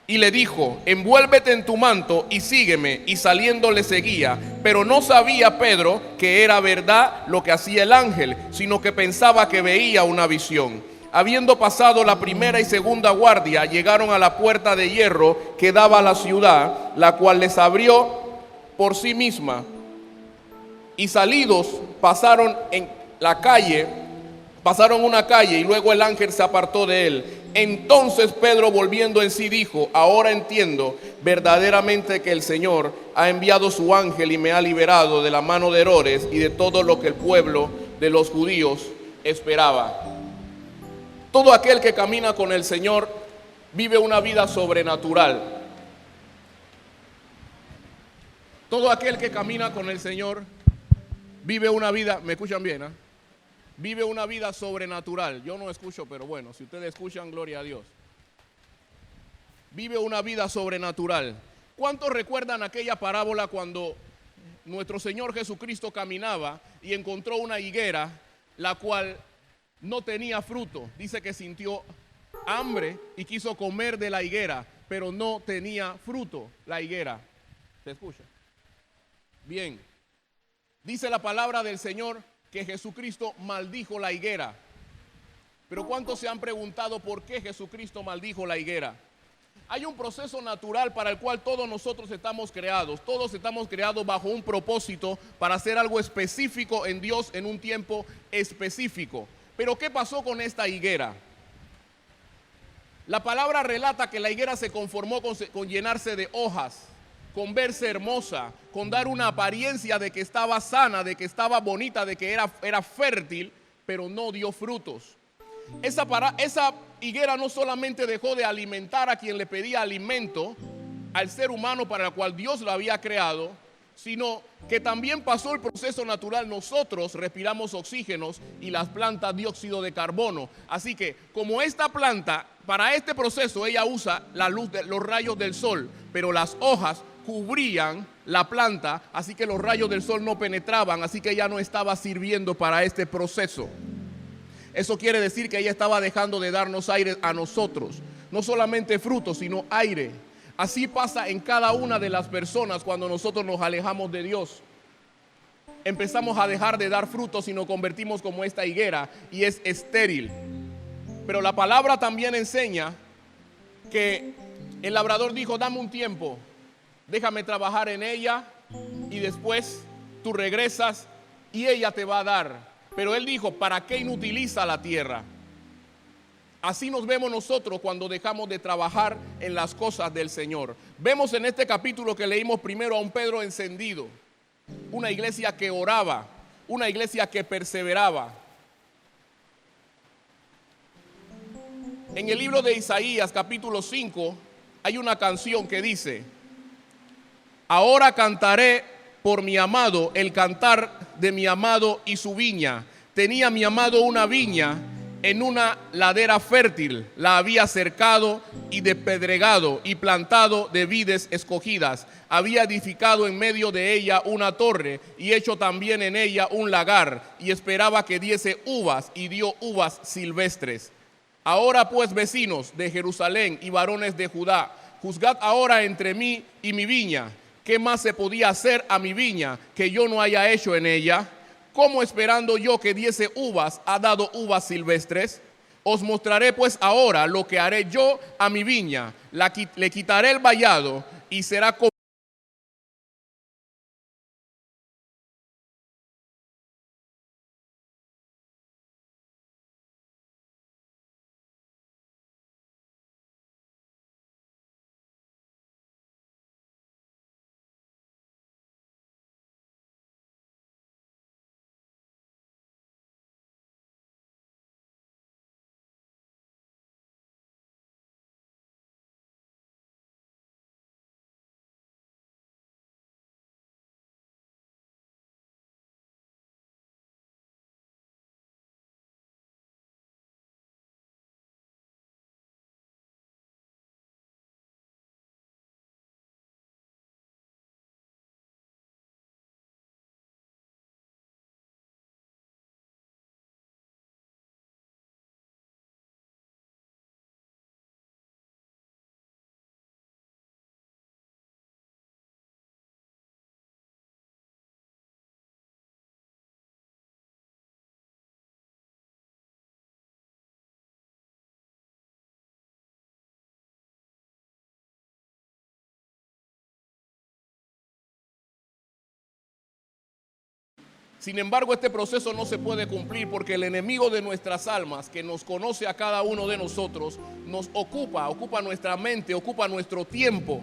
y le dijo: envuélvete en tu manto y sígueme. Y saliendo le seguía. Pero no sabía Pedro que era verdad lo que hacía el ángel, sino que pensaba que veía una visión. Habiendo pasado la primera y segunda guardia, llegaron a la puerta de hierro que daba a la ciudad, la cual les abrió por sí misma. Y salidos pasaron en la calle, pasaron una calle, y luego el ángel se apartó de él. Entonces Pedro, volviendo en sí, dijo: ahora entiendo verdaderamente que el Señor ha enviado su ángel y me ha liberado de la mano de Herodes y de todo lo que el pueblo de los judíos esperaba. Todo aquel que camina con el Señor vive una vida sobrenatural. Todo aquel que camina con el Señor vive una vida, ¿me escuchan bien? Vive una vida sobrenatural. Yo no escucho, pero bueno, si ustedes escuchan, gloria a Dios. Vive una vida sobrenatural. ¿Cuántos recuerdan aquella parábola cuando nuestro Señor Jesucristo caminaba y encontró una higuera la cual no tenía fruto? Dice que sintió hambre y quiso comer de la higuera, pero no tenía fruto la higuera. ¿Se escucha? Bien. Dice la palabra del Señor que Jesucristo maldijo la higuera. Pero ¿cuántos se han preguntado por qué Jesucristo maldijo la higuera? Hay un proceso natural para el cual todos nosotros estamos creados. Todos estamos creados bajo un propósito para hacer algo específico en Dios en un tiempo específico. Pero ¿qué pasó con esta higuera? La palabra relata que la higuera se conformó con llenarse de hojas, con verse hermosa, con dar una apariencia de que estaba sana, de que estaba bonita, de que era fértil, pero no dio frutos. Esa higuera no solamente dejó de alimentar a quien le pedía alimento, al ser humano para el cual Dios lo había creado, sino que también pasó el proceso natural. Nosotros respiramos oxígenos y las plantas dióxido de carbono. Así que como esta planta, para este proceso ella usa la luz de los rayos del sol, pero las hojas cubrían la planta, así que los rayos del sol no penetraban, así que ella no estaba sirviendo para este proceso. Eso quiere decir que ella estaba dejando de darnos aire a nosotros, no solamente frutos, sino aire. Así pasa en cada una de las personas cuando nosotros nos alejamos de Dios. Empezamos a dejar de dar frutos y nos convertimos como esta higuera y es estéril. Pero la palabra también enseña que el labrador dijo: dame un tiempo, déjame trabajar en ella y después tú regresas y ella te va a dar. Pero él dijo: ¿para qué inutiliza la tierra? Así nos vemos nosotros cuando dejamos de trabajar en las cosas del Señor. Vemos en este capítulo que leímos primero a un Pedro encendido, una iglesia que oraba, una iglesia que perseveraba. En el libro de Isaías capítulo 5 hay una canción que dice: ahora cantaré por mi amado el cantar de mi amado y su viña. Tenía mi amado una viña en una ladera fértil, la había cercado y despedregado y plantado de vides escogidas. Había edificado en medio de ella una torre y hecho también en ella un lagar, y esperaba que diese uvas, y dio uvas silvestres. Ahora pues, vecinos de Jerusalén y varones de Judá, juzgad ahora entre mí y mi viña. ¿Qué más se podía hacer a mi viña que yo no haya hecho en ella? ¿Cómo esperando yo que diese uvas ha dado uvas silvestres? Os mostraré pues ahora lo que haré yo a mi viña. Le quitaré el vallado y será como Sin embargo, este proceso no se puede cumplir porque el enemigo de nuestras almas, que nos conoce a cada uno de nosotros, nos ocupa nuestra mente, ocupa nuestro tiempo,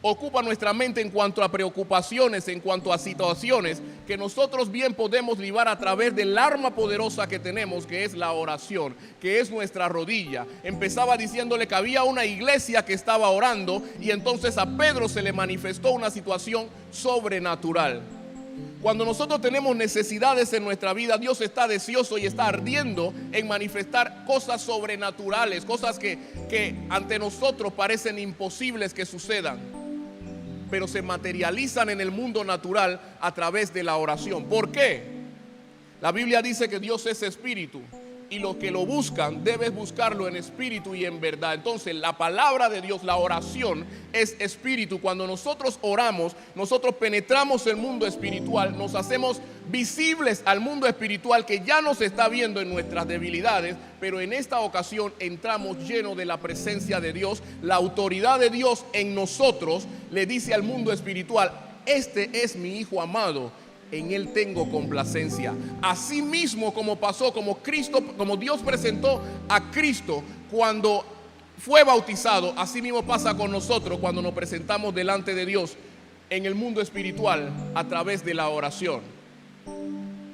ocupa nuestra mente en cuanto a preocupaciones, en cuanto a situaciones que nosotros bien podemos librar a través del arma poderosa que tenemos, que es la oración, que es nuestra rodilla. Empezaba diciéndole que había una iglesia que estaba orando y entonces a Pedro se le manifestó una situación sobrenatural. Cuando nosotros tenemos necesidades en nuestra vida, Dios está deseoso y está ardiendo en manifestar cosas sobrenaturales, cosas que ante nosotros parecen imposibles que sucedan, pero se materializan en el mundo natural a través de la oración. ¿Por qué? La Biblia dice que Dios es espíritu y los que lo buscan deben buscarlo en espíritu y en verdad. Entonces la palabra de Dios, la oración, es espíritu. Cuando nosotros oramos, nosotros penetramos el mundo espiritual, nos hacemos visibles al mundo espiritual que ya nos está viendo en nuestras debilidades, pero en esta ocasión entramos llenos de la presencia de Dios. La autoridad de Dios en nosotros le dice al mundo espiritual: este es mi Hijo amado, en él tengo complacencia. Así mismo como pasó, como Dios presentó a Cristo cuando fue bautizado, así mismo pasa con nosotros cuando nos presentamos delante de Dios en el mundo espiritual a través de la oración.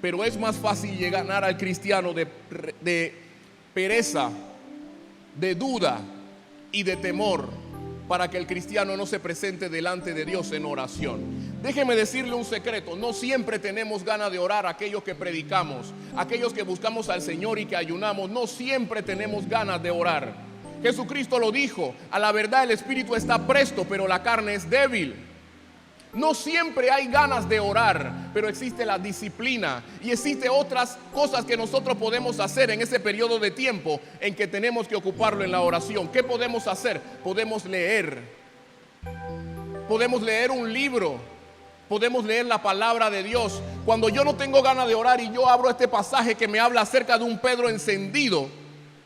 Pero es más fácil ganar al cristiano de pereza, de duda y de temor, para que el cristiano no se presente delante de Dios en oración. Déjeme decirle un secreto: no siempre tenemos ganas de orar. Aquellos que predicamos, aquellos que buscamos al Señor y que ayunamos, no siempre tenemos ganas de orar. Jesucristo lo dijo: a la verdad el espíritu está presto, pero la carne es débil. No siempre hay ganas de orar, pero existe la disciplina y existe otras cosas que nosotros podemos hacer en ese periodo de tiempo en que tenemos que ocuparlo en la oración. ¿Qué podemos hacer? Podemos leer un libro, podemos leer la palabra de Dios. Cuando yo no tengo ganas de orar y yo abro este pasaje que me habla acerca de un Pedro encendido,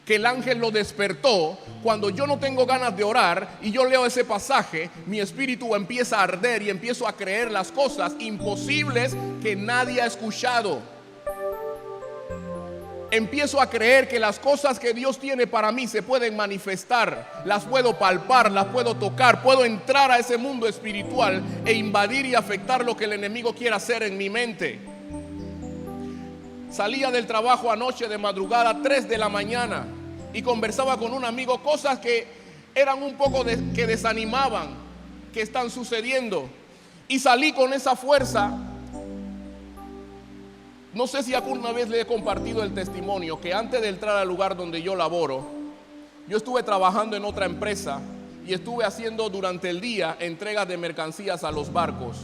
que el ángel lo despertó, cuando yo no tengo ganas de orar y yo leo ese pasaje, mi espíritu empieza a arder y empiezo a creer las cosas imposibles que nadie ha escuchado. Empiezo a creer que las cosas que Dios tiene para mí se pueden manifestar, las puedo palpar, las puedo tocar, puedo entrar a ese mundo espiritual e invadir y afectar lo que el enemigo quiere hacer en mi mente. Salía del trabajo anoche de madrugada, 3 de la mañana, y conversaba con un amigo, cosas que eran un poco que desanimaban, que están sucediendo, y salí con esa fuerza. No sé si alguna vez le he compartido el testimonio que antes de entrar al lugar donde yo laboro, yo estuve trabajando en otra empresa y estuve haciendo durante el día entregas de mercancías a los barcos.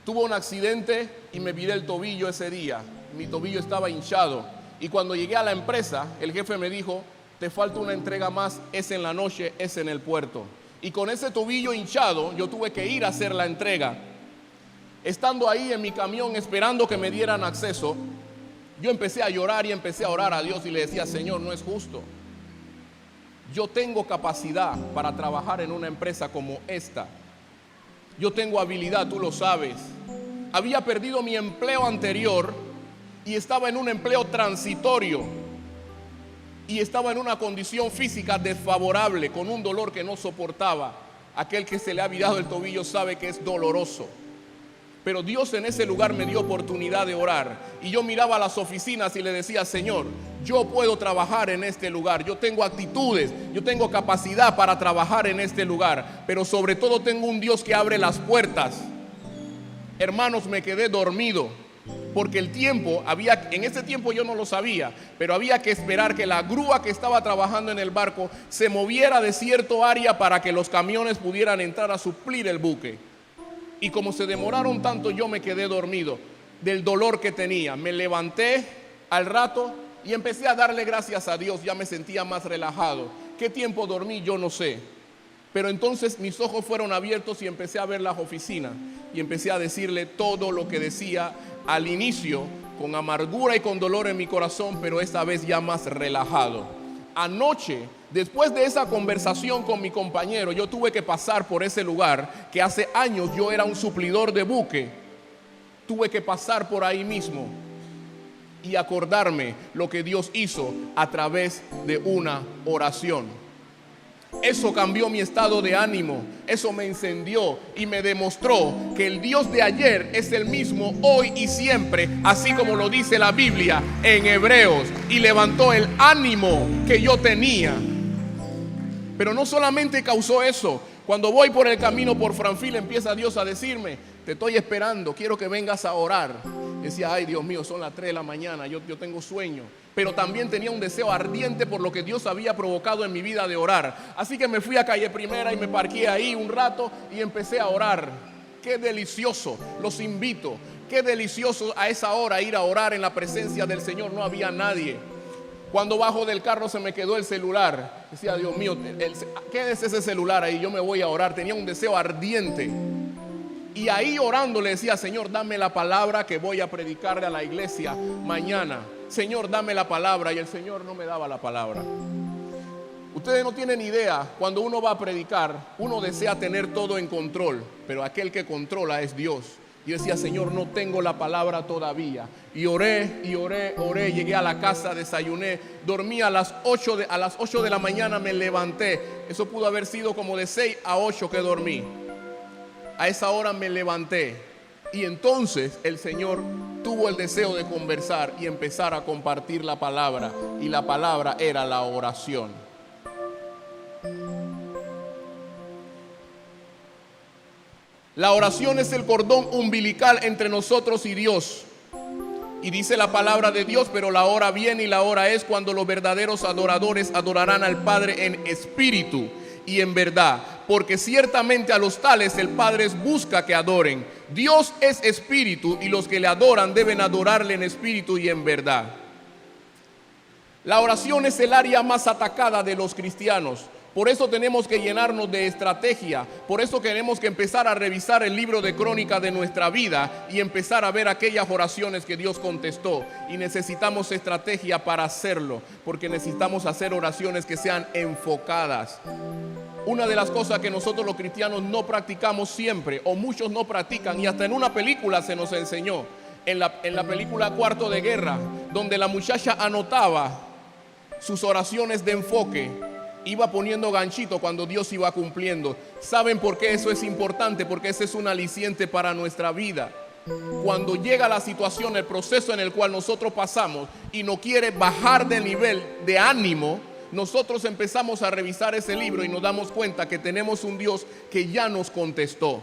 Tuve un accidente y me viré el tobillo ese día. Mi tobillo estaba hinchado y cuando llegué a la empresa, el jefe me dijo: te falta una entrega más, es en la noche, es en el puerto. Y con ese tobillo hinchado yo tuve que ir a hacer la entrega. Estando ahí en mi camión esperando que me dieran acceso, yo empecé a llorar y empecé a orar a Dios y le decía: Señor, no es justo. Yo tengo capacidad para trabajar en una empresa como esta. Yo tengo habilidad, tú lo sabes. Había perdido mi empleo anterior y estaba en un empleo transitorio y estaba en una condición física desfavorable, con un dolor que no soportaba. Aquel que se le ha virado el tobillo sabe que es doloroso. Pero Dios en ese lugar me dio oportunidad de orar y yo miraba las oficinas y le decía: Señor, yo puedo trabajar en este lugar, yo tengo actitudes, yo tengo capacidad para trabajar en este lugar, pero sobre todo tengo un Dios que abre las puertas. Hermanos, me quedé dormido porque en ese tiempo yo no lo sabía, pero había que esperar que la grúa que estaba trabajando en el barco se moviera de cierto área para que los camiones pudieran entrar a suplir el buque. Y como se demoraron tanto, yo me quedé dormido del dolor que tenía. Me levanté al rato y empecé a darle gracias a Dios. Ya me sentía más relajado. ¿Qué tiempo dormí? Yo no sé. Pero entonces mis ojos fueron abiertos y empecé a ver las oficinas. Y empecé a decirle todo lo que decía al inicio, con amargura y con dolor en mi corazón, pero esta vez ya más relajado. Anoche, después de esa conversación con mi compañero, yo tuve que pasar por ese lugar que hace años yo era un suplidor de buque. tuve que pasar por ahí mismo y acordarme lo que Dios hizo a través de una oración. Eso cambió mi estado de ánimo, eso me encendió y me demostró que el Dios de ayer es el mismo hoy y siempre, así como lo dice la Biblia en Hebreos, y levantó el ánimo que yo tenía. Pero no solamente causó eso. Cuando voy por el camino por Franfil, empieza Dios a decirme: te estoy esperando, quiero que vengas a orar. Decía: ay, Dios mío, son las 3 de la mañana, yo tengo sueño. Pero también tenía un deseo ardiente por lo que Dios había provocado en mi vida de orar. Así que me fui a Calle Primera y me parqué ahí un rato y empecé a orar. Qué delicioso, los invito. Qué delicioso a esa hora ir a orar en la presencia del Señor. No había nadie. Cuando bajo del carro se me quedó el celular. Decía: Dios mío, quédese ese celular ahí, yo me voy a orar. Tenía un deseo ardiente. Y ahí orando le decía: Señor, dame la palabra que voy a predicarle a la iglesia mañana. Señor, dame la palabra. Y el Señor no me daba la palabra. Ustedes no tienen idea, cuando uno va a predicar, uno desea tener todo en control, pero aquel que controla es Dios. Y yo decía: Señor, no tengo la palabra todavía. Y oré, llegué a la casa, desayuné, dormí a las 8 de la mañana me levanté. Eso pudo haber sido como de 6 a 8 que dormí. A esa hora me levanté. Y entonces el Señor tuvo el deseo de conversar y empezar a compartir la palabra. Y la palabra era la oración. La oración es el cordón umbilical entre nosotros y Dios. Y dice la palabra de Dios: pero la hora viene y la hora es cuando los verdaderos adoradores adorarán al Padre en espíritu y en verdad. Porque ciertamente a los tales el Padre busca que adoren. Dios es espíritu y los que le adoran deben adorarle en espíritu y en verdad. La oración es el área más atacada de los cristianos. Por eso tenemos que llenarnos de estrategia. Por eso tenemos que empezar a revisar el libro de crónica de nuestra vida y empezar a ver aquellas oraciones que Dios contestó. Y necesitamos estrategia para hacerlo, porque necesitamos hacer oraciones que sean enfocadas. Una de las cosas que nosotros los cristianos no practicamos siempre, o muchos no practican, y hasta en una película se nos enseñó, en la película Cuarto de Guerra, donde la muchacha anotaba sus oraciones de enfoque, iba poniendo ganchito cuando Dios iba cumpliendo. ¿Saben por qué eso es importante? Porque ese es un aliciente para nuestra vida. Cuando llega la situación, el proceso en el cual nosotros pasamos y no quiere bajar de nivel de ánimo, nosotros empezamos a revisar ese libro y nos damos cuenta que tenemos un Dios que ya nos contestó.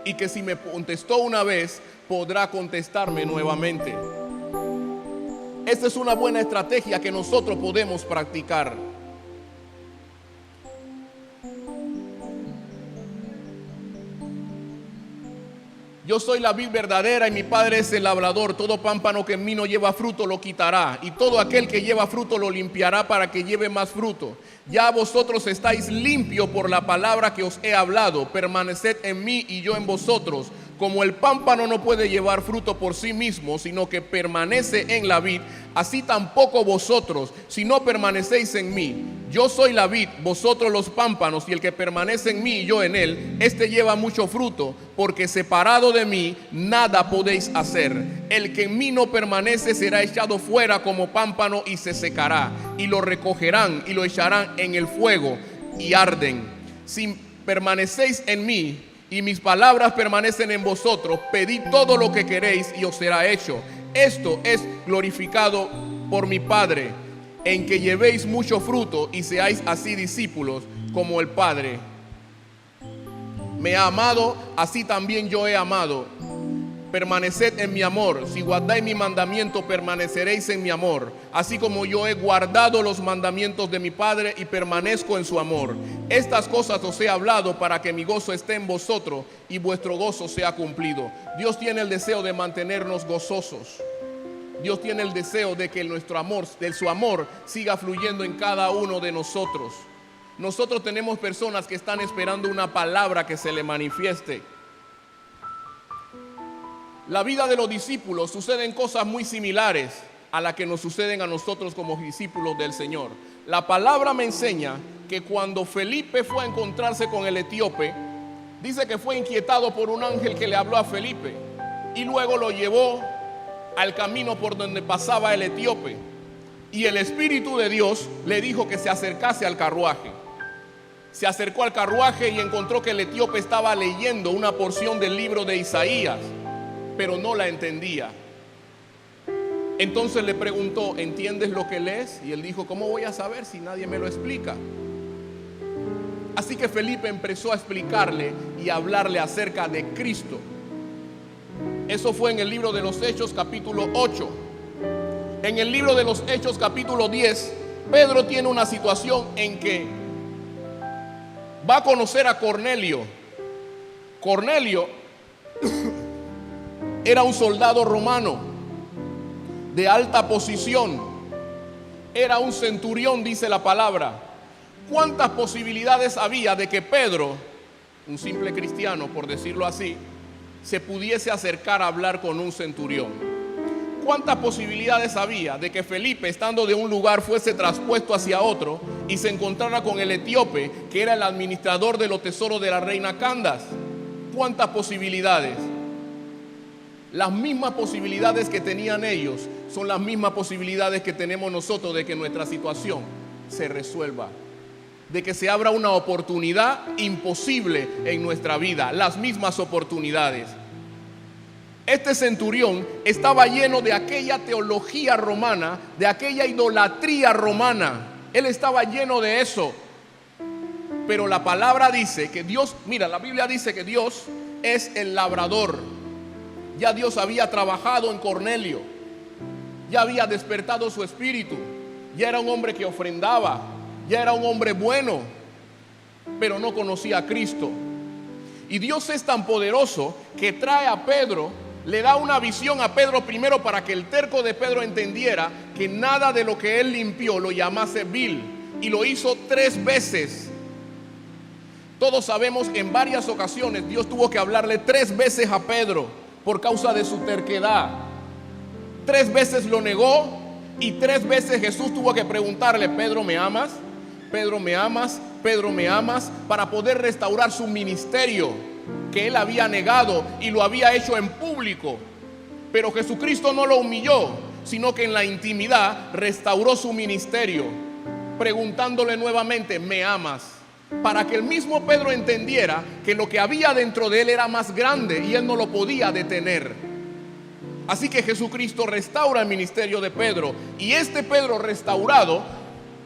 Y que si me contestó una vez, podrá contestarme nuevamente. Esta es una buena estrategia que nosotros podemos practicar. Yo soy la vid verdadera y mi Padre es el labrador. Todo pámpano que en mí no lleva fruto lo quitará, y todo aquel que lleva fruto lo limpiará para que lleve más fruto. Ya vosotros estáis limpios por la palabra que os he hablado. Permaneced en mí y yo en vosotros. Como el pámpano no puede llevar fruto por sí mismo, sino que permanece en la vid, así tampoco vosotros, si no permanecéis en mí. Yo soy la vid, vosotros los pámpanos, y el que permanece en mí y yo en él, este lleva mucho fruto, porque separado de mí nada podéis hacer. El que en mí no permanece será echado fuera como pámpano y se secará, y lo recogerán y lo echarán en el fuego y arden. Si permanecéis en mí y mis palabras permanecen en vosotros, pedid todo lo que queréis y os será hecho. Esto es glorificado por mi Padre, en que llevéis mucho fruto y seáis así discípulos como el Padre me ha amado, así también yo he amado. Permaneced en mi amor. Si guardáis mi mandamiento, permaneceréis en mi amor, así como yo he guardado los mandamientos de mi Padre y permanezco en su amor. Estas cosas os he hablado para que mi gozo esté en vosotros y vuestro gozo sea cumplido. Dios tiene el deseo de mantenernos gozosos. Dios tiene el deseo de que nuestro amor, de su amor, siga fluyendo en cada uno de nosotros. Nosotros tenemos personas que están esperando una palabra que se le manifieste. La vida de los discípulos suceden cosas muy similares a las que nos suceden a nosotros como discípulos del Señor. La palabra me enseña que cuando Felipe fue a encontrarse con el etíope, dice que fue inquietado por un ángel que le habló a Felipe. y luego lo llevó al camino por donde pasaba el etíope. Y el Espíritu de Dios le dijo que se acercase al carruaje. Se acercó al carruaje y encontró que el etíope estaba leyendo una porción del libro de Isaías, pero no la entendía. Entonces le preguntó, ¿entiendes lo que lees? Y él dijo, ¿cómo voy a saber si nadie me lo explica? Así que Felipe empezó a explicarle y a hablarle acerca de Cristo. Eso fue en el libro de los Hechos capítulo 8. En el libro de los Hechos capítulo 10, Pedro tiene una situación en que va a conocer a Cornelio. Cornelio era un soldado romano de alta posición. Era un centurión, dice la palabra. ¿Cuántas posibilidades había de que Pedro, un simple cristiano por decirlo así, se pudiese acercar a hablar con un centurión? ¿Cuántas posibilidades había de que Felipe, estando de un lugar, fuese traspuesto hacia otro y se encontrara con el etíope, que era el administrador de los tesoros de la reina Candace? ¿Cuántas posibilidades? Las mismas posibilidades que tenían ellos son las mismas posibilidades que tenemos nosotros de que nuestra situación se resuelva, de que se abra una oportunidad imposible en nuestra vida, las mismas oportunidades. Este centurión estaba lleno de aquella teología romana, de aquella idolatría romana. Él estaba lleno de eso. Pero la palabra dice que Dios, mira, la Biblia dice que Dios es el labrador. Ya Dios había trabajado en Cornelio, ya había despertado su espíritu, ya era un hombre que ofrendaba, ya era un hombre bueno, pero no conocía a Cristo. Y Dios es tan poderoso que trae a Pedro, le da una visión a Pedro primero para que el terco de Pedro entendiera que nada de lo que él limpió lo llamase vil, y lo hizo 3 veces. Todos sabemos que en varias ocasiones Dios tuvo que hablarle 3 veces a Pedro por causa de su terquedad. 3 veces lo negó y 3 veces Jesús tuvo que preguntarle, Pedro, ¿me amas? Pedro, ¿me amas? Pedro, ¿me amas? Para poder restaurar su ministerio que él había negado y lo había hecho en público. Pero Jesucristo no lo humilló, sino que en la intimidad restauró su ministerio, preguntándole nuevamente, ¿me amas? Para que el mismo Pedro entendiera que lo que había dentro de él era más grande y él no lo podía detener. Así que Jesucristo restaura el ministerio de Pedro, y este Pedro restaurado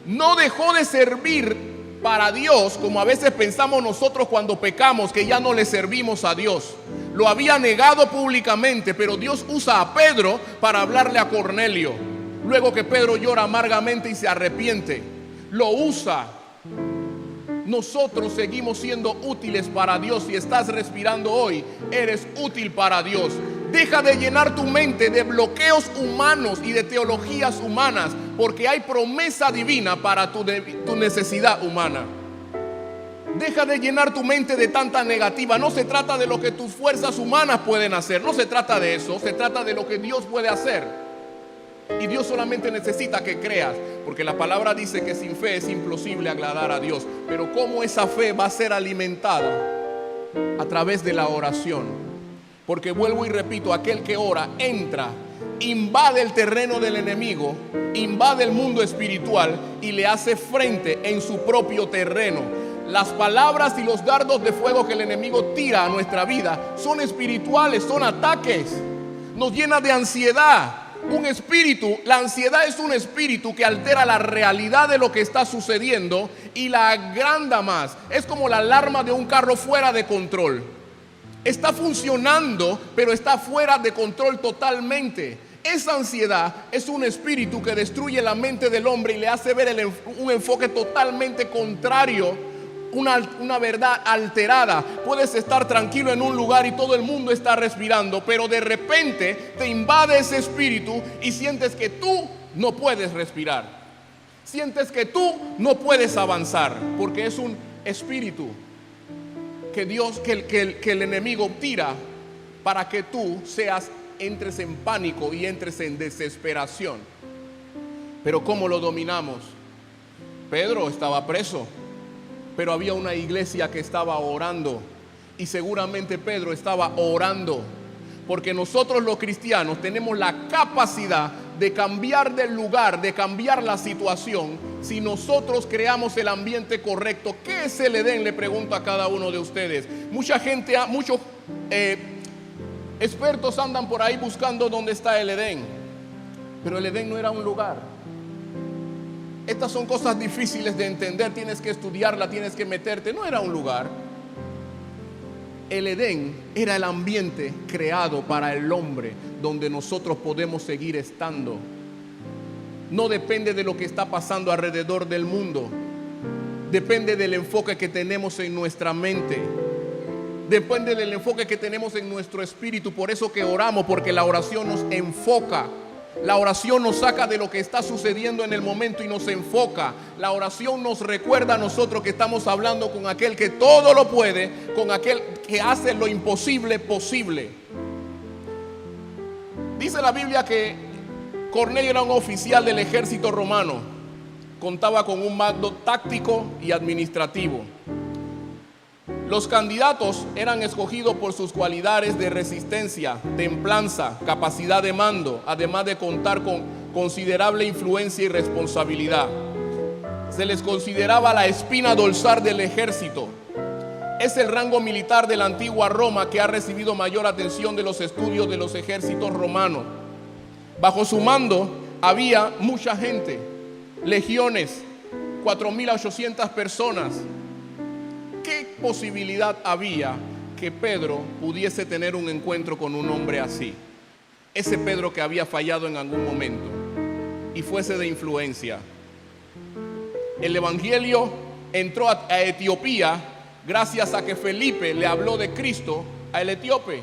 no dejó de servir para Dios como a veces pensamos nosotros cuando pecamos, que ya no le servimos a Dios. Lo había negado públicamente, pero Dios usa a Pedro para hablarle a Cornelio. Luego que Pedro llora amargamente y se arrepiente, lo usa. Nosotros seguimos siendo útiles para Dios. Si estás respirando hoy, eres útil para Dios. Deja de llenar tu mente de bloqueos humanos y de teologías humanas, porque hay promesa divina para tu necesidad humana. Deja de llenar tu mente de tanta negativa. No se trata de lo que tus fuerzas humanas pueden hacer, no se trata de eso, se trata de lo que Dios puede hacer. Y Dios solamente necesita que creas, porque la palabra dice que sin fe es imposible agradar a Dios. Pero ¿cómo esa fe va a ser alimentada? A través de la oración. Porque vuelvo y repito, aquel que ora entra, invade el terreno del enemigo, invade el mundo espiritual y le hace frente en su propio terreno. Las palabras y los dardos de fuego que el enemigo tira a nuestra vida son espirituales, son ataques. Nos llena de ansiedad. Un espíritu, la ansiedad es un espíritu que altera la realidad de lo que está sucediendo y la agranda más. Es como la alarma de un carro fuera de control. Está funcionando, pero está fuera de control totalmente. Esa ansiedad es un espíritu que destruye la mente del hombre y le hace ver un enfoque totalmente contrario, una verdad alterada. Puedes estar tranquilo en un lugar y todo el mundo está respirando, pero de repente te invade ese espíritu y sientes que tú no puedes respirar. Sientes que tú no puedes avanzar, porque es un espíritu que el enemigo tira para que tú entres en pánico y entres en desesperación. Pero ¿cómo lo dominamos? Pedro estaba preso, pero había una iglesia que estaba orando, y seguramente Pedro estaba orando Porque nosotros los cristianos tenemos la capacidad de cambiar del lugar, de cambiar la situación, si nosotros creamos el ambiente correcto. ¿Qué es el Edén? Le pregunto a cada uno de ustedes. Mucha gente, muchos expertos andan por ahí buscando dónde está el Edén. Pero el Edén no era un lugar. Estas son cosas difíciles de entender, tienes que estudiarla, tienes que meterte. No era un lugar. El Edén era el ambiente creado para el hombre, donde nosotros podemos seguir estando. No depende de lo que está pasando alrededor del mundo. Depende del enfoque que tenemos en nuestra mente. Depende del enfoque que tenemos en nuestro espíritu. Por eso que oramos, porque la oración nos enfoca. La oración nos saca de lo que está sucediendo en el momento y nos enfoca. La oración nos recuerda a nosotros que estamos hablando con aquel que todo lo puede, con aquel que hace lo imposible posible. Dice la Biblia que Cornelio era un oficial del ejército romano. Contaba con un mando táctico y administrativo. Los candidatos eran escogidos por sus cualidades de resistencia, templanza, capacidad de mando, además de contar con considerable influencia y responsabilidad. Se les consideraba la espina dorsal del ejército. Es el rango militar de la antigua Roma que ha recibido mayor atención de los estudios de los ejércitos romanos. Bajo su mando había mucha gente, legiones, 4.800 personas. ¿Qué posibilidad había que Pedro pudiese tener un encuentro con un hombre así? Ese Pedro que había fallado en algún momento y fuese de influencia. El evangelio entró a Etiopía gracias a que Felipe le habló de Cristo al etíope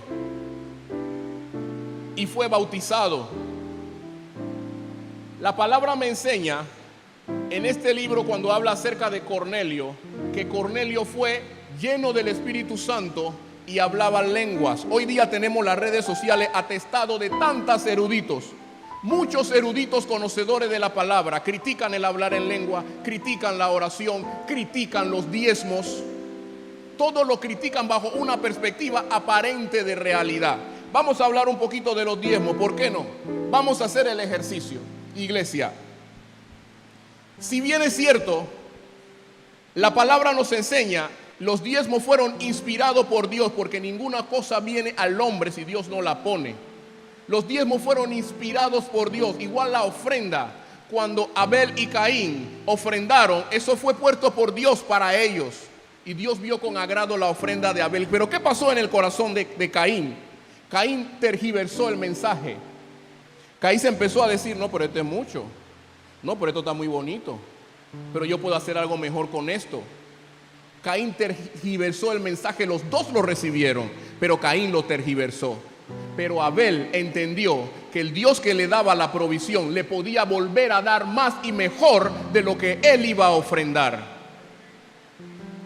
y fue bautizado. La palabra me enseña en este libro, cuando habla acerca de Cornelio, que Cornelio fue lleno del Espíritu Santo y hablaba lenguas. Hoy día tenemos las redes sociales atestado de tantos eruditos. Muchos eruditos conocedores de la palabra critican el hablar en lengua, critican la oración, critican los diezmos. Todo lo critican bajo una perspectiva aparente de realidad. Vamos a hablar un poquito de los diezmos, ¿por qué no? Vamos a hacer el ejercicio, iglesia. Si bien es cierto, la palabra nos enseña, los diezmos fueron inspirados por Dios, porque ninguna cosa viene al hombre si Dios no la pone. Los diezmos fueron inspirados por Dios, igual la ofrenda. Cuando Abel y Caín ofrendaron, eso fue puesto por Dios para ellos. Y Dios vio con agrado la ofrenda de Abel. Pero ¿qué pasó en el corazón de Caín? Caín tergiversó el mensaje. Caín se empezó a decir, no, pero esto es mucho. No, pero esto está muy bonito. Pero yo puedo hacer algo mejor con esto. Caín tergiversó el mensaje, los dos lo recibieron, pero Caín lo tergiversó. Pero Abel entendió que el Dios que le daba la provisión le podía volver a dar más y mejor de lo que él iba a ofrendar.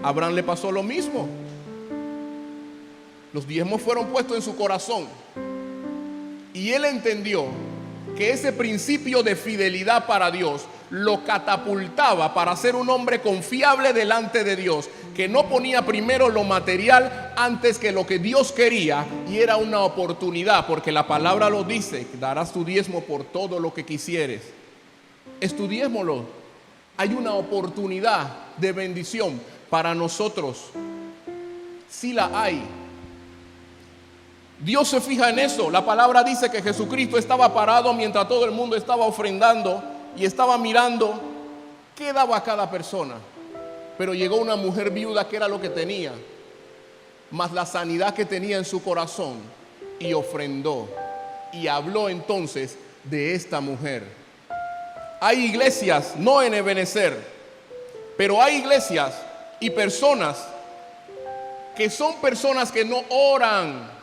A Abraham le pasó lo mismo. Los diezmos fueron puestos en su corazón y él entendió que ese principio de fidelidad para Dios lo catapultaba para ser un hombre confiable delante de Dios, que no ponía primero lo material antes que lo que Dios quería, y era una oportunidad, porque la palabra lo dice, darás tu diezmo por todo lo que quisieres. Estudiémoslo. Hay una oportunidad de bendición para nosotros. Sí la hay. Dios se fija en eso. La palabra dice que Jesucristo estaba parado mientras todo el mundo estaba ofrendando y estaba mirando qué daba cada persona. Pero llegó una mujer viuda que era lo que tenía, más la sanidad que tenía en su corazón, y ofrendó. Y habló entonces de esta mujer. Hay iglesias, no en Ebenezer, pero hay iglesias y personas que son personas que no oran.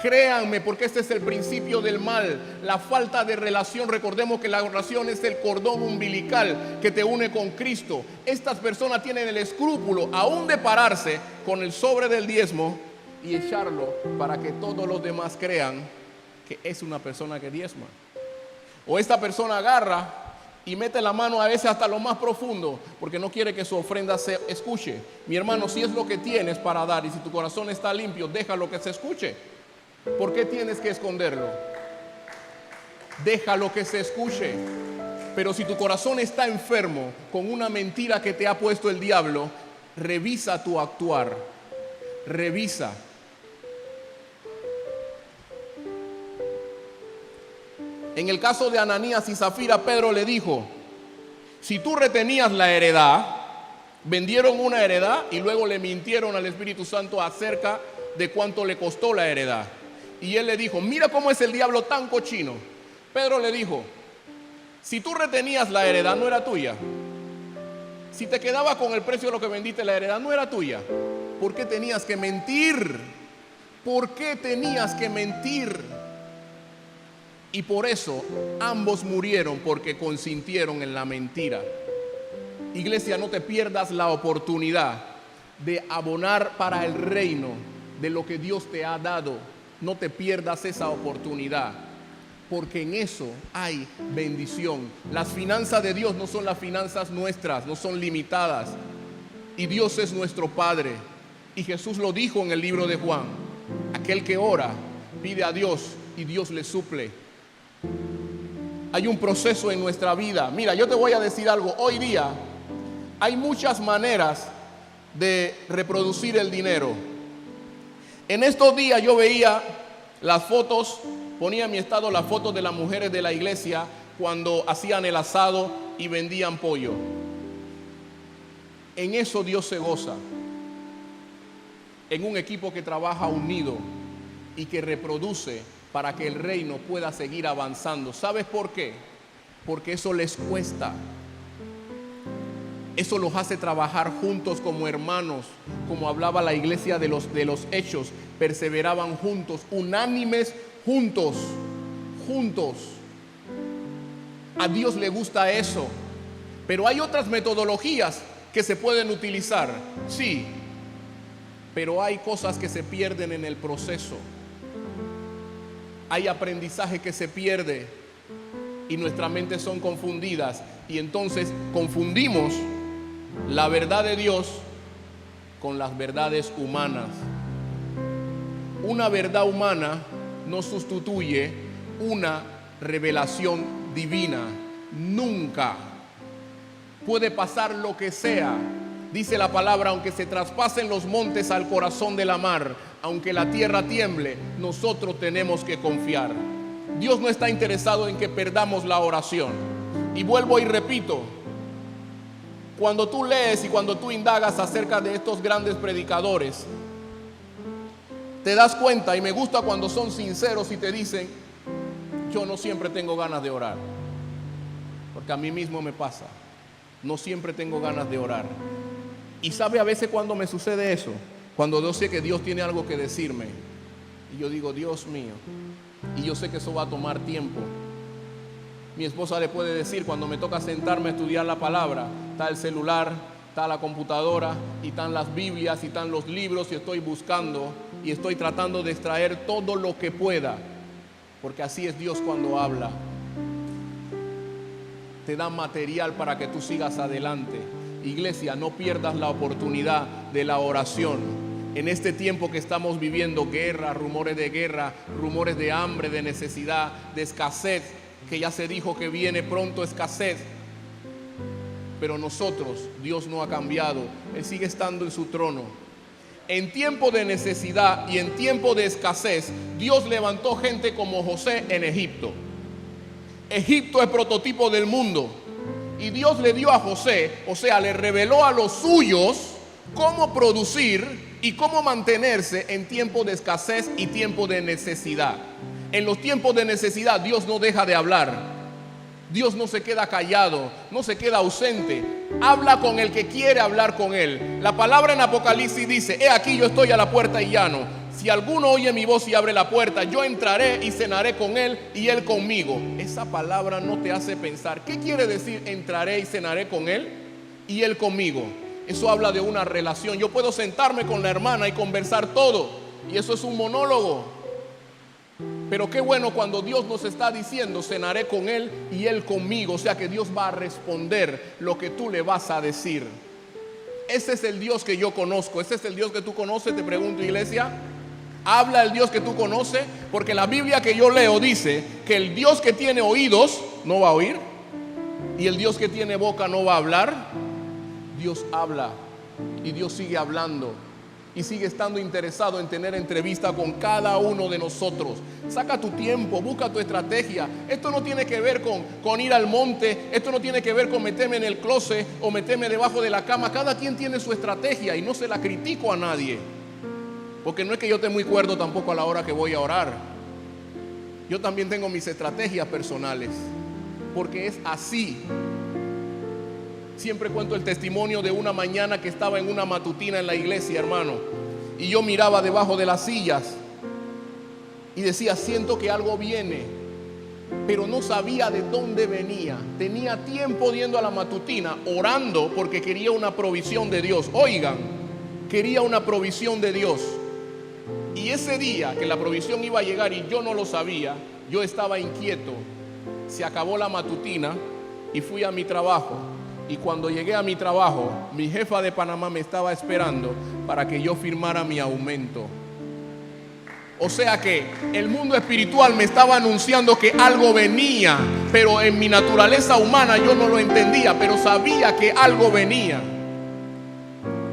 Créanme, porque este es el principio del mal, la falta de relación. Recordemos que la oración es el cordón umbilical que te une con Cristo. Estas personas tienen el escrúpulo aún de pararse con el sobre del diezmo y echarlo para que todos los demás crean que es una persona que diezma. O esta persona agarra y mete la mano a veces hasta lo más profundo, porque no quiere que su ofrenda se escuche. Mi hermano, si es lo que tienes para dar y si tu corazón está limpio, déjalo que se escuche. ¿Por qué tienes que esconderlo? Déjalo que se escuche. Pero si tu corazón está enfermo con una mentira que te ha puesto el diablo, revisa tu actuar. Revisa. En el caso de Ananías y Zafira, Pedro le dijo: si tú retenías la heredad, vendieron una heredad y luego le mintieron al Espíritu Santo acerca de cuánto le costó la heredad. Y él le dijo: mira cómo es el diablo tan cochino. Pedro le dijo: si tú retenías la heredad, no era tuya. Si te quedaba con el precio de lo que vendiste, la heredad no era tuya. ¿Por qué tenías que mentir? ¿Por qué tenías que mentir? Y por eso ambos murieron, porque consintieron en la mentira. Iglesia, no te pierdas la oportunidad de abonar para el reino de lo que Dios te ha dado. No te pierdas esa oportunidad, porque en eso hay bendición. Las finanzas de Dios no son las finanzas nuestras, no son limitadas. Y Dios es nuestro Padre. Y Jesús lo dijo en el libro de Juan: aquel que ora, pide a Dios y Dios le suple. Hay un proceso en nuestra vida. Mira, yo te voy a decir algo. Hoy día hay muchas maneras de reproducir el dinero. En estos días yo veía las fotos, ponía en mi estado las fotos de las mujeres de la iglesia cuando hacían el asado y vendían pollo. En eso Dios se goza. En un equipo que trabaja unido y que reproduce para que el reino pueda seguir avanzando. ¿Sabes por qué? Porque eso les cuesta. Eso los hace trabajar juntos como hermanos, como hablaba la iglesia de los hechos. Perseveraban juntos, unánimes, juntos. A Dios le gusta eso. Pero hay otras metodologías que se pueden utilizar, sí, pero hay cosas que se pierden en el proceso. Hay aprendizaje que se pierde y nuestras mentes son confundidas, y entonces confundimos la verdad de Dios con las verdades humanas. Una verdad humana no sustituye una revelación divina. Nunca. Puede pasar lo que sea. Dice la palabra: aunque se traspasen los montes al corazón de la mar, aunque la tierra tiemble, nosotros tenemos que confiar. Dios no está interesado en que perdamos la oración. Y vuelvo y repito, cuando tú lees y cuando tú indagas acerca de estos grandes predicadores, te das cuenta, y me gusta cuando son sinceros y te dicen: yo no siempre tengo ganas de orar. Porque a mí mismo me pasa. No siempre tengo ganas de orar. Y sabe a veces cuando me sucede eso, cuando yo sé que Dios tiene algo que decirme y yo digo: Dios mío, y yo sé que eso va a tomar tiempo. Mi esposa le puede decir, cuando me toca sentarme a estudiar la palabra, está el celular, está la computadora, y están las Biblias, y están los libros, y estoy buscando y estoy tratando de extraer todo lo que pueda, porque así es Dios cuando habla. Te da material para que tú sigas adelante. Iglesia, no pierdas la oportunidad de la oración. En este tiempo que estamos viviendo, guerra, rumores de guerra, rumores de hambre, de necesidad, de escasez, que ya se dijo que viene pronto escasez. Pero nosotros, Dios no ha cambiado. Él sigue estando en su trono. En tiempo de necesidad y en tiempo de escasez, Dios levantó gente como José en Egipto. Egipto es prototipo del mundo. Y Dios le dio a José, o sea, le reveló a los suyos cómo producir y cómo mantenerse en tiempo de escasez y tiempo de necesidad. En los tiempos de necesidad Dios no deja de hablar. Dios no se queda callado, no se queda ausente. Habla con el que quiere hablar con él. La palabra en Apocalipsis dice: he aquí, yo estoy a la puerta y llamo. Si alguno oye mi voz y abre la puerta, yo entraré y cenaré con él y él conmigo. Esa palabra no te hace pensar. ¿Qué quiere decir entraré y cenaré con él y él conmigo? Eso habla de una relación. Yo puedo sentarme con la hermana y conversar todo, y eso es un monólogo. Pero qué bueno cuando Dios nos está diciendo: cenaré con él y él conmigo. O sea que Dios va a responder lo que tú le vas a decir. Ese es el Dios que yo conozco. Ese es el Dios que tú conoces, te pregunto, iglesia. Habla el Dios que tú conoces, porque la Biblia que yo leo dice que el Dios que tiene oídos no va a oír y el Dios que tiene boca no va a hablar. Dios habla y Dios sigue hablando y sigue estando interesado en tener entrevista con cada uno de nosotros. Saca tu tiempo, busca tu estrategia. Esto no tiene que ver con ir al monte, esto no tiene que ver con meterme en el closet o meterme debajo de la cama. Cada quien tiene su estrategia y no se la critico a nadie. Porque no es que yo esté muy cuerdo tampoco a la hora que voy a orar. Yo también tengo mis estrategias personales, porque es así. Siempre cuento el testimonio de una mañana que estaba en una matutina en la iglesia, hermano, y yo miraba debajo de las sillas y decía, siento que algo viene, pero no sabía de dónde venía. Tenía tiempo yendo a la matutina, orando porque quería una provisión de Dios. Oigan, quería una provisión de Dios. Y ese día que la provisión iba a llegar y yo no lo sabía, yo estaba inquieto. Se acabó la matutina y fui a mi trabajo. Y cuando llegué a mi trabajo, mi jefa de Panamá me estaba esperando para que yo firmara mi aumento. O sea que el mundo espiritual me estaba anunciando que algo venía, pero en mi naturaleza humana yo no lo entendía, pero sabía que algo venía.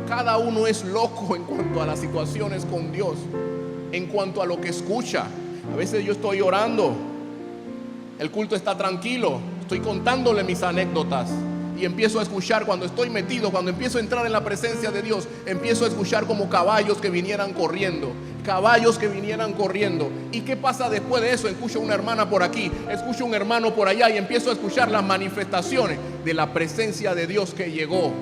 Cada uno es loco en cuanto a las situaciones con Dios, en cuanto a lo que escucha. A veces yo estoy orando, el culto está tranquilo, estoy contándole mis anécdotas y empiezo a escuchar cuando estoy metido, cuando empiezo a entrar en la presencia de Dios, empiezo a escuchar como caballos que vinieran corriendo. Caballos que vinieran corriendo. ¿Y qué pasa después de eso? Escucho una hermana por aquí, escucho un hermano por allá y empiezo a escuchar las manifestaciones de la presencia de Dios que llegó.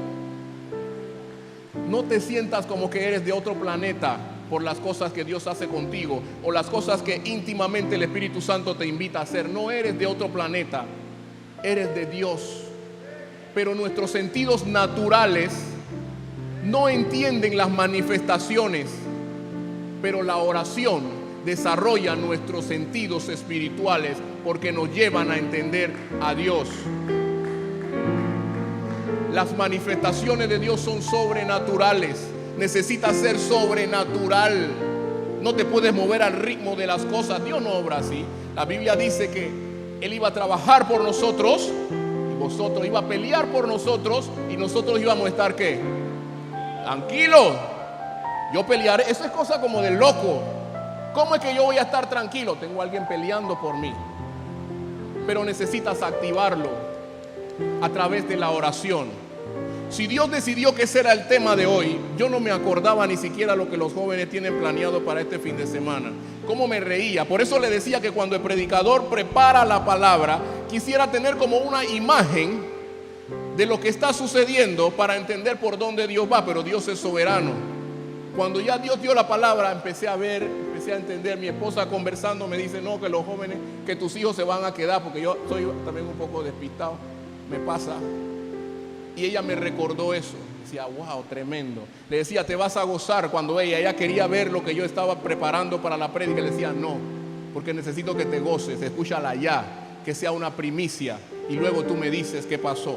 No te sientas como que eres de otro planeta por las cosas que Dios hace contigo o las cosas que íntimamente el Espíritu Santo te invita a hacer. No eres de otro planeta, eres de Dios. Pero nuestros sentidos naturales no entienden las manifestaciones, pero la oración desarrolla nuestros sentidos espirituales porque nos llevan a entender a Dios. Las manifestaciones de Dios son sobrenaturales. Necesitas ser sobrenatural. No te puedes mover al ritmo de las cosas. Dios no obra así. La Biblia dice que Él iba a trabajar por nosotros y vosotros iba a pelear por nosotros y nosotros íbamos a estar ¿qué? Tranquilos. Yo pelearé. Eso es cosa como de loco. ¿Cómo es que yo voy a estar tranquilo? Tengo a alguien peleando por mí. Pero necesitas activarlo a través de la oración. Si Dios decidió que ese era el tema de hoy, yo no me acordaba ni siquiera lo que los jóvenes tienen planeado para este fin de semana. Cómo me reía. Por eso le decía que cuando el predicador prepara la palabra, quisiera tener como una imagen de lo que está sucediendo para entender por dónde Dios va, pero Dios es soberano. Cuando ya Dios dio la palabra, empecé a ver, empecé a entender. Mi esposa conversando me dice, no, que los jóvenes, que tus hijos se van a quedar, porque yo soy también un poco despistado, me pasa. Y ella me recordó eso. Decía, wow, tremendo. Le decía, te vas a gozar cuando ella quería ver lo que yo estaba preparando para la prédica. Le decía, no, porque necesito que te goces, escúchala ya, que sea una primicia. Y luego tú me dices qué pasó.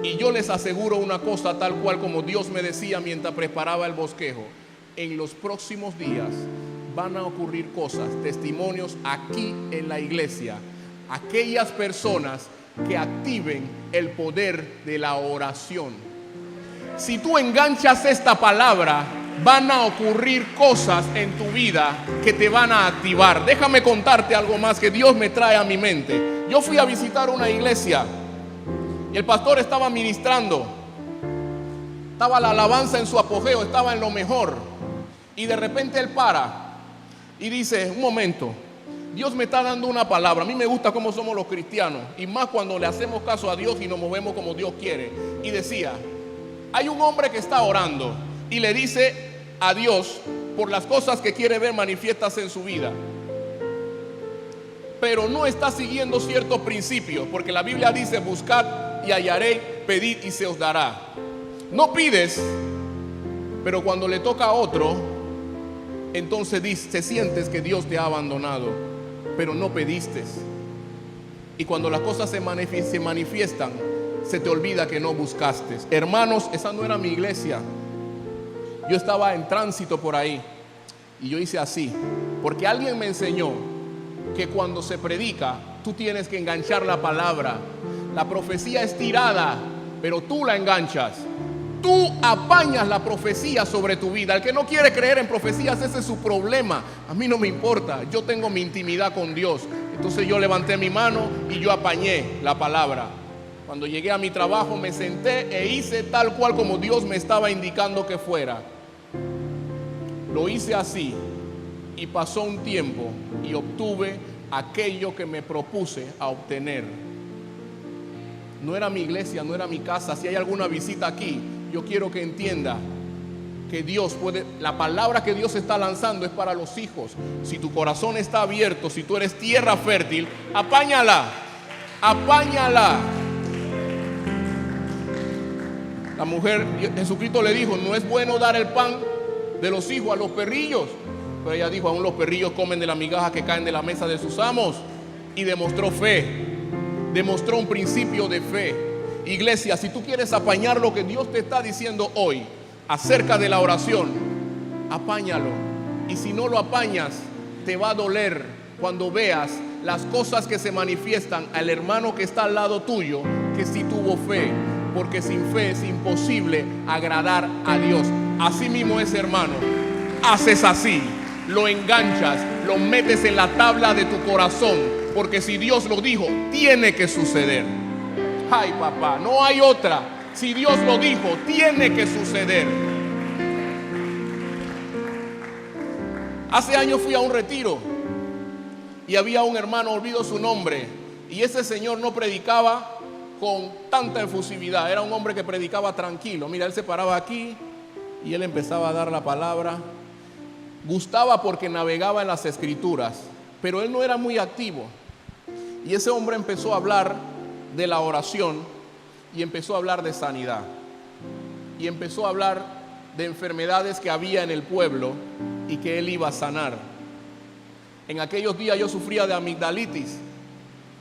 Y yo les aseguro una cosa, tal cual como Dios me decía mientras preparaba el bosquejo. En los próximos días van a ocurrir cosas, testimonios aquí en la iglesia. Aquellas personas que activen el poder de la oración. Si tú enganchas esta palabra, van a ocurrir cosas en tu vida que te van a activar. Déjame contarte algo más que Dios me trae a mi mente. Yo fui a visitar una iglesia y el pastor estaba ministrando. Estaba la alabanza en su apogeo, estaba en lo mejor. Y de repente él para y dice, un momento, Dios me está dando una palabra. A mí me gusta cómo somos los cristianos, y más cuando le hacemos caso a Dios y nos movemos como Dios quiere. Y decía, hay un hombre que está orando y le dice a Dios por las cosas que quiere ver manifiestas en su vida, pero no está siguiendo ciertos principios, porque la Biblia dice, buscad y hallaréis, pedid y se os dará. No pides, pero cuando le toca a otro, entonces te sientes que Dios te ha abandonado, pero no pediste. Y cuando las cosas se manifiestan, se te olvida que no buscaste. Hermanos, esa no era mi iglesia. Yo estaba en tránsito por ahí Y yo hice así, porque alguien me enseñó que cuando se predica, tú tienes que enganchar la palabra. La profecía es tirada, pero tú la enganchas. Tú apañas la profecía sobre tu vida. El que no quiere creer en profecías, ese es su problema. A mí no me importa, yo tengo mi intimidad con Dios. Entonces yo levanté mi mano y yo apañé la palabra. Cuando llegué a mi trabajo me senté e hice tal cual como Dios me estaba indicando que fuera. Lo hice así y pasó un tiempo y obtuve aquello que me propuse a obtener. No era mi iglesia, no era mi casa. Si hay alguna visita aquí, yo quiero que entienda que Dios puede, la palabra que Dios está lanzando es para los hijos. Si tu corazón está abierto, si tú eres tierra fértil, apáñala, apáñala. La mujer, Jesucristo le dijo, no es bueno dar el pan de los hijos a los perrillos. Pero ella dijo, aún los perrillos comen de la migaja que caen de la mesa de sus amos. Y demostró fe, demostró un principio de fe. Iglesia, si tú quieres apañar lo que Dios te está diciendo hoy acerca de la oración, apáñalo. Y si no lo apañas, te va a doler cuando veas las cosas que se manifiestan al hermano que está al lado tuyo, que sí tuvo fe. Porque sin fe es imposible agradar a Dios. Así mismo es, hermano. Haces así, lo enganchas, lo metes en la tabla de tu corazón. Porque si Dios lo dijo, tiene que suceder. Ay, papá, no hay otra. Si Dios lo dijo, tiene que suceder. Hace años fui a un retiro y había un hermano, olvido su nombre, y ese señor no predicaba con tanta efusividad. Era un hombre que predicaba tranquilo. Mira, él se paraba aquí y él empezaba a dar la palabra. Gustaba porque navegaba en las escrituras, pero él no era muy activo. Y ese hombre empezó a hablar de la oración y empezó a hablar de sanidad. Y empezó a hablar de enfermedades que había en el pueblo y que él iba a sanar. En aquellos días yo sufría de amigdalitis.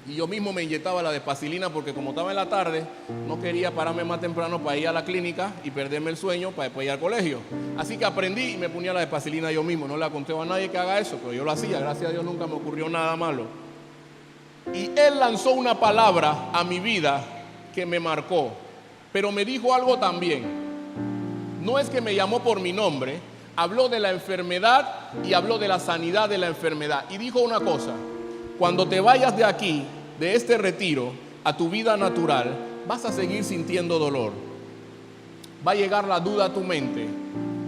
Y yo mismo me inyectaba la despacilina porque como estaba en la tarde, no quería pararme más temprano para ir a la clínica y perderme el sueño para después ir al colegio. Así que aprendí y me ponía la despacilina yo mismo. No le conté a nadie que haga eso, pero yo lo hacía. Gracias a Dios nunca me ocurrió nada malo. Y él lanzó una palabra a mi vida que me marcó. Pero me dijo algo también. No es que me llamó por mi nombre. Habló de la enfermedad y habló de la sanidad de la enfermedad. Y dijo una cosa. Cuando te vayas de aquí, de este retiro, a tu vida natural, vas a seguir sintiendo dolor. Va a llegar la duda a tu mente,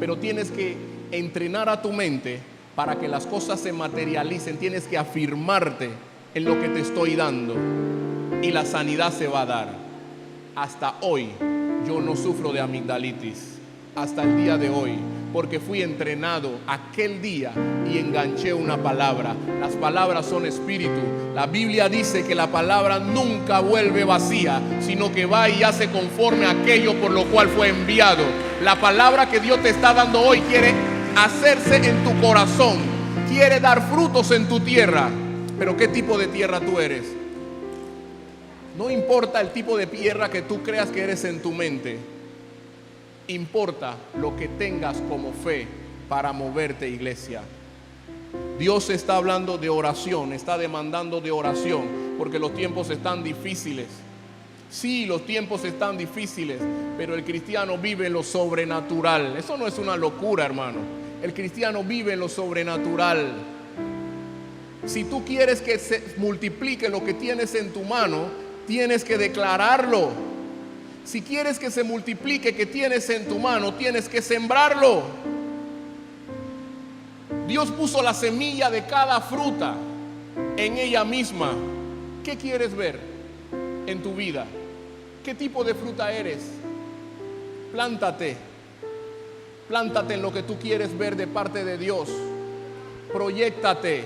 pero tienes que entrenar a tu mente para que las cosas se materialicen. Tienes que afirmarte en lo que te estoy dando y la sanidad se va a dar. Hasta hoy yo no sufro de amigdalitis, hasta el día de hoy. Porque fui entrenado aquel día y enganché una palabra. Las palabras son espíritu. La Biblia dice que la palabra nunca vuelve vacía, sino que va y hace conforme a aquello por lo cual fue enviado. La palabra que Dios te está dando hoy quiere hacerse en tu corazón, quiere dar frutos en tu tierra. Pero ¿qué tipo de tierra tú eres? No importa el tipo de tierra que tú creas que eres en tu mente. Importa lo que tengas como fe para moverte, iglesia. Dios está hablando de oración, está demandando de oración, porque los tiempos están difíciles. Sí, los tiempos están difíciles, pero el cristiano vive en lo sobrenatural. Eso no es una locura, hermano. El cristiano vive en lo sobrenatural. Si tú quieres que se multiplique lo que tienes en tu mano, tienes que declararlo. Si quieres que se multiplique que tienes en tu mano, tienes que sembrarlo. Dios puso la semilla de cada fruta en ella misma. ¿Qué quieres ver en tu vida? ¿Qué tipo de fruta eres? Plántate. Plántate en lo que tú quieres ver de parte de Dios. Proyéctate.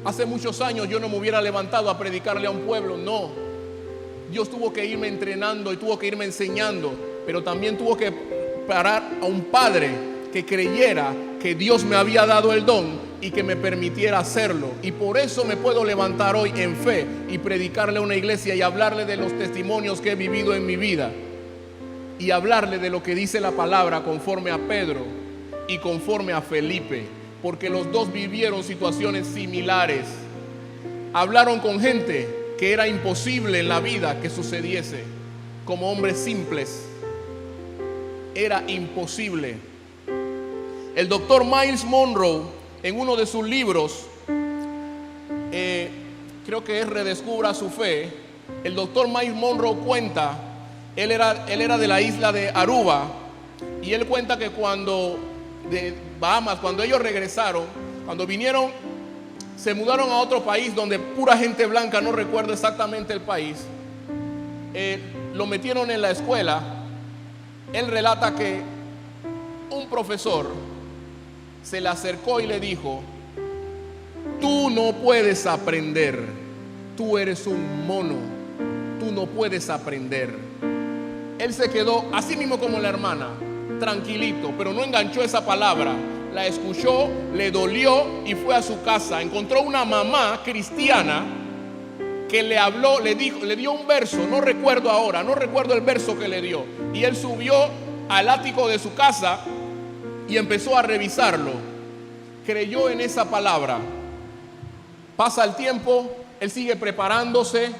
Hace muchos años yo no me hubiera levantado a predicarle a un pueblo, no. Dios tuvo que irme entrenando y tuvo que irme enseñando, pero también tuvo que parar a un padre que creyera que Dios me había dado el don y que me permitiera hacerlo. Y por eso me puedo levantar hoy en fe y predicarle a una iglesia y hablarle de los testimonios que he vivido en mi vida y hablarle de lo que dice la palabra conforme a Pedro y conforme a Felipe. porque los dos vivieron situaciones similares. Hablaron con gente que era imposible en la vida que sucediese. Como hombres simples, era imposible. El doctor Myles Munroe, en uno de sus libros, creo que es Redescubra su fe, el doctor Myles Munroe cuenta, él era de la isla de Aruba, y él cuenta que de Bahamas, cuando ellos regresaron, cuando vinieron, se mudaron a otro país donde pura gente blanca, no recuerdo exactamente el país, lo metieron en la escuela. Él relata que un profesor se le acercó y le dijo: tú no puedes aprender, tú eres un mono, tú no puedes aprender. Él se quedó así mismo como la hermana, tranquilito, pero no enganchó esa palabra, la escuchó, le dolió y fue a su casa. Encontró una mamá cristiana que le habló, le dio un verso, no recuerdo ahora, no recuerdo el verso que le dio, y él subió al ático de su casa y empezó a revisarlo. Creyó en esa palabra. Pasa el tiempo, él sigue preparándose,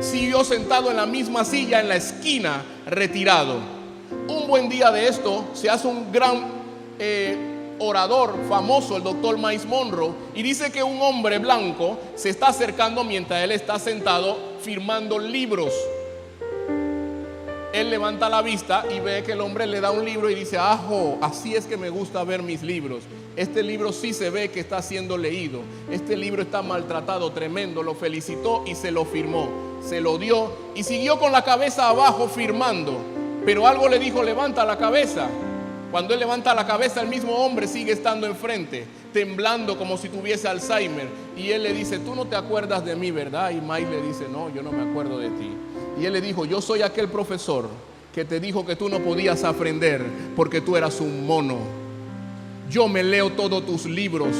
siguió sentado en la misma silla en la esquina, retirado. Un buen día de esto se hace un gran orador famoso, el doctor Myles Munroe, y dice que un hombre blanco se está acercando mientras él está sentado firmando libros. Él levanta la vista y ve que el hombre le da un libro y dice: ajo, así es que me gusta ver mis libros. Este libro sí se ve que está siendo leído. Este libro está maltratado, tremendo. Lo felicitó y se lo firmó. Se lo dio y siguió con la cabeza abajo firmando. Pero algo le dijo: levanta la cabeza. Cuando él levanta la cabeza, el mismo hombre sigue estando enfrente, temblando como si tuviese Alzheimer. Y él le dice: tú no te acuerdas de mí, ¿verdad? Y Mike le dice: no, yo no me acuerdo de ti. Y él le dijo: yo soy aquel profesor que te dijo que tú no podías aprender porque tú eras un mono. Yo me leo todos tus libros,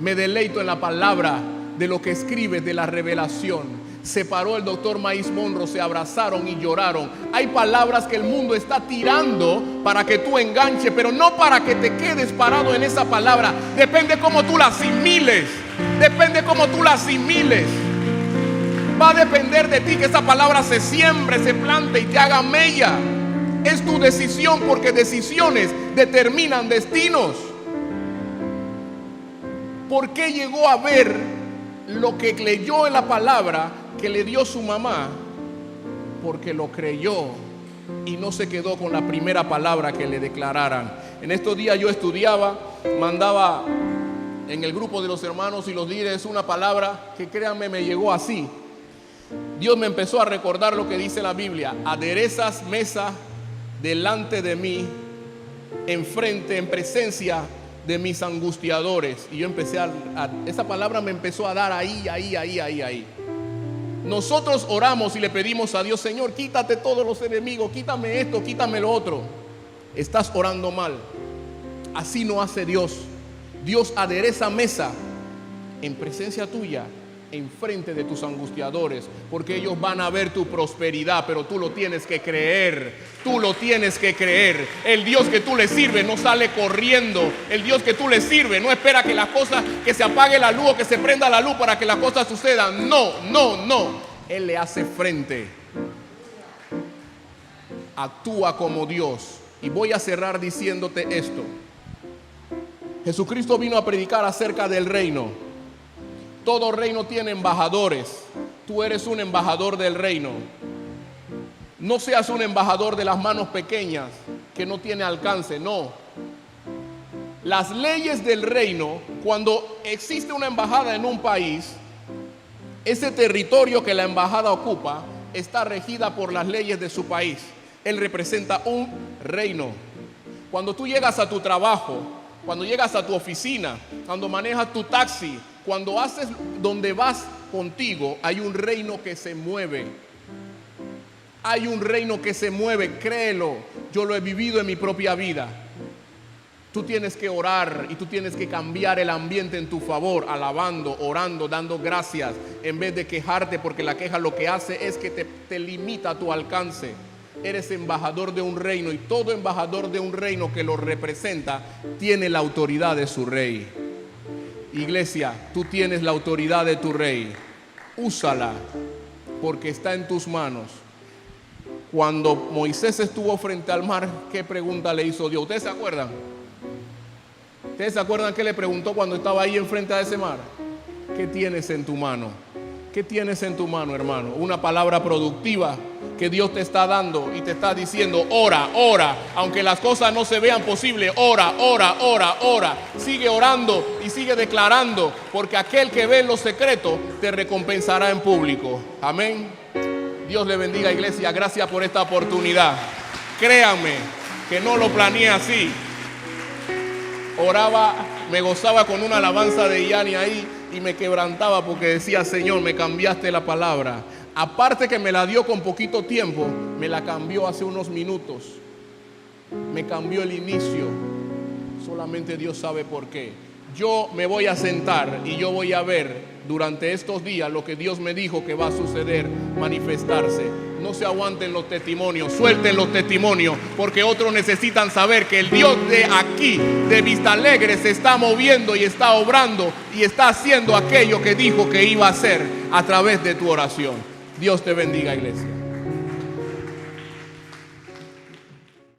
me deleito en la palabra de lo que escribes, de la revelación. Se paró el doctor Myles Munroe, se abrazaron y lloraron. Hay palabras que el mundo está tirando para que tú enganches, pero no para que te quedes parado en esa palabra. Depende cómo tú la asimiles. Depende cómo tú la asimiles. Va a depender de ti que esa palabra se siembre, se plante y te haga mella. Es tu decisión, porque decisiones determinan destinos. ¿Por qué llegó a ver lo que leyó en la palabra que le dio su mamá? Porque lo creyó y no se quedó con la primera palabra que le declararan. En estos días yo estudiaba, mandaba en el grupo de los hermanos y los líderes una palabra que, créanme, me llegó así. Dios me empezó a recordar lo que dice la Biblia: aderezas mesa delante de mí, en presencia de mis angustiadores. Y yo empecé esa palabra me empezó a dar ahí. Nosotros oramos y le pedimos a Dios: Señor, quítate todos los enemigos, quítame esto, quítame lo otro. Estás orando mal. Así no hace Dios. Dios adereza mesa en presencia tuya, enfrente de tus angustiadores, porque ellos van a ver tu prosperidad, pero tú lo tienes que creer. Tú lo tienes que creer. El Dios que tú le sirves no sale corriendo. El Dios que tú le sirves no espera que las cosas, que se apague la luz o que se prenda la luz para que las cosas sucedan. No. Él le hace frente. Actúa como Dios. Y voy a cerrar diciéndote esto. Jesucristo vino a predicar acerca del reino. Todo reino tiene embajadores. Tú eres un embajador del reino. No seas un embajador de las manos pequeñas que no tiene alcance, no. Las leyes del reino, cuando existe una embajada en un país, ese territorio que la embajada ocupa está regida por las leyes de su país. Él representa un reino. Cuando tú llegas a tu trabajo, cuando llegas a tu oficina, cuando manejas tu taxi, cuando haces donde vas contigo, hay un reino que se mueve. Hay un reino que se mueve, créelo. Yo lo he vivido en mi propia vida. Tú tienes que orar y tú tienes que cambiar el ambiente en tu favor, alabando, orando, dando gracias, en vez de quejarte, porque la queja lo que hace es que te limita tu alcance. Eres embajador de un reino, y todo embajador de un reino que lo representa tiene la autoridad de su rey. Iglesia, tú tienes la autoridad de tu rey. Úsala, porque está en tus manos. Cuando Moisés estuvo frente al mar, ¿qué pregunta le hizo Dios? ¿Ustedes se acuerdan? ¿Ustedes se acuerdan qué le preguntó cuando estaba ahí enfrente a ese mar? ¿Qué tienes en tu mano? ¿Qué tienes en tu mano, hermano? Una palabra productiva que Dios te está dando y te está diciendo: ora, ora, aunque las cosas no se vean posibles, ora, ora, ora, ora. Sigue orando y sigue declarando, porque aquel que ve en lo secreto te recompensará en público. Amén. Dios le bendiga, iglesia. Gracias por esta oportunidad. Créanme que no lo planeé así. Oraba, me gozaba con una alabanza de Yani ahí y me quebrantaba porque decía: Señor, me cambiaste la palabra. Aparte que me la dio con poquito tiempo, me la cambió hace unos minutos. Me cambió el inicio. Solamente Dios sabe por qué. Yo me voy a sentar y yo voy a ver durante estos días lo que Dios me dijo que va a suceder, manifestarse. No se aguanten los testimonios, suelten los testimonios, porque otros necesitan saber que el Dios de aquí, de Vista Alegre, se está moviendo y está obrando y está haciendo aquello que dijo que iba a hacer a través de tu oración. Dios te bendiga, iglesia.